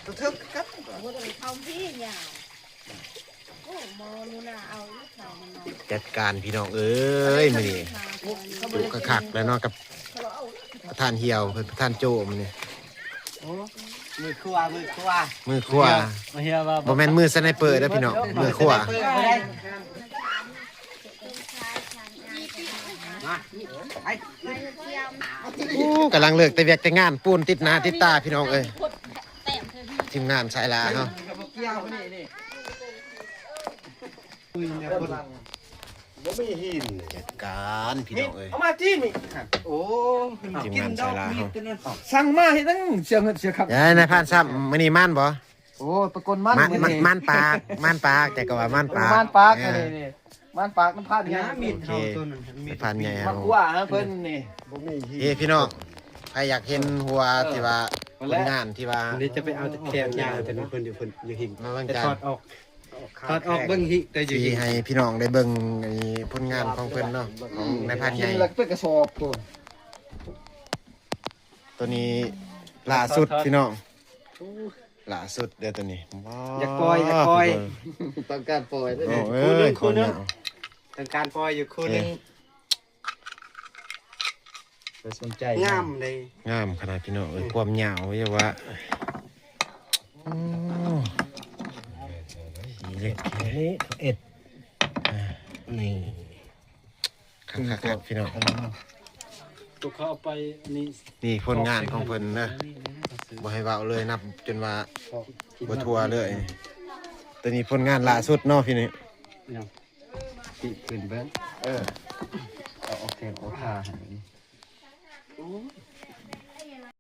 ตัวทึกครับ บ่ต้องเข้าพี่ยาวโอ้มอนูน่ะเอาลูกสาวมันนอน จัดการพี่น้องเอ้ยมื้อนี้ปลูกคักๆแล้วเนาะกับประธานเหี่ยวประธานโจมนี่ มือครัว มือครัวบ่แม่นมือสไนเปอร์เด้อพี่น้องมือครัวกำลังเลิกแต่เวียกแต่งานปูนติดหน้าติดตาพี่น้องเอ้ยทีมงานสายลาเนาะบ่มีหิน จัดการพี่น้องเอ้ย เอามาจิ้มอีกโอ้ ทีมงานสายลาเฮา สั่งมาให้ตั้งเสียเงินเสียครับ ยายนายพานซ้ำมื้อนี้ม่านบ่ โอ้ตะกนมัน ม่านปากม่านปากแต่ก็ว่าม่านปาก มันปากนี่มันปากมันพลาดยังมี โอเคพานใหญ่ มั เฮาน กว่าเพิ่นนี่ บ่มีหิน เอ้พี่น้องใครอยากเห็นหัวที่ว่าผลงานที่ว่า อันนี้จะไปเอาแขนยาวแต่น้องเพิ่นอยู่หิง มาเบิ่ง จะ กั ถ น อดออกเบิ่งหิแต่อยู่ ที่ หิง ให้พี่น้องได้เบิ่งไอ้ผลงานของเพิ่นเนาะของนายพรานให กิ ญ่ นแล้วเป็นกระสอบตัว ตัวนี้ล่าสุดพี่น้องล่าสุดเด้อตัวนี้ อยากปล่อย ต้องการปล่อย โอ้เอ้ยคนยาว ต้องการปล่อยอยู่คู่นึง สนใจ งามเลย งามขนาดพี่น้องเอ้ยความยาวเรียกว่าโอ้สีเล็กแค่นี้นี่คักๆพี่น้อง ตัวเขาเอาไปนี่ นี่ผลงานของเพิ่นนะบ่ให้เว้าเลยนับจนว่าบ่ทั่วเลยตัวนี้ผลงานล่าสุดเนาะพี่นี่ ติดขึ้นเบิ่ง เอาโอเคโอเค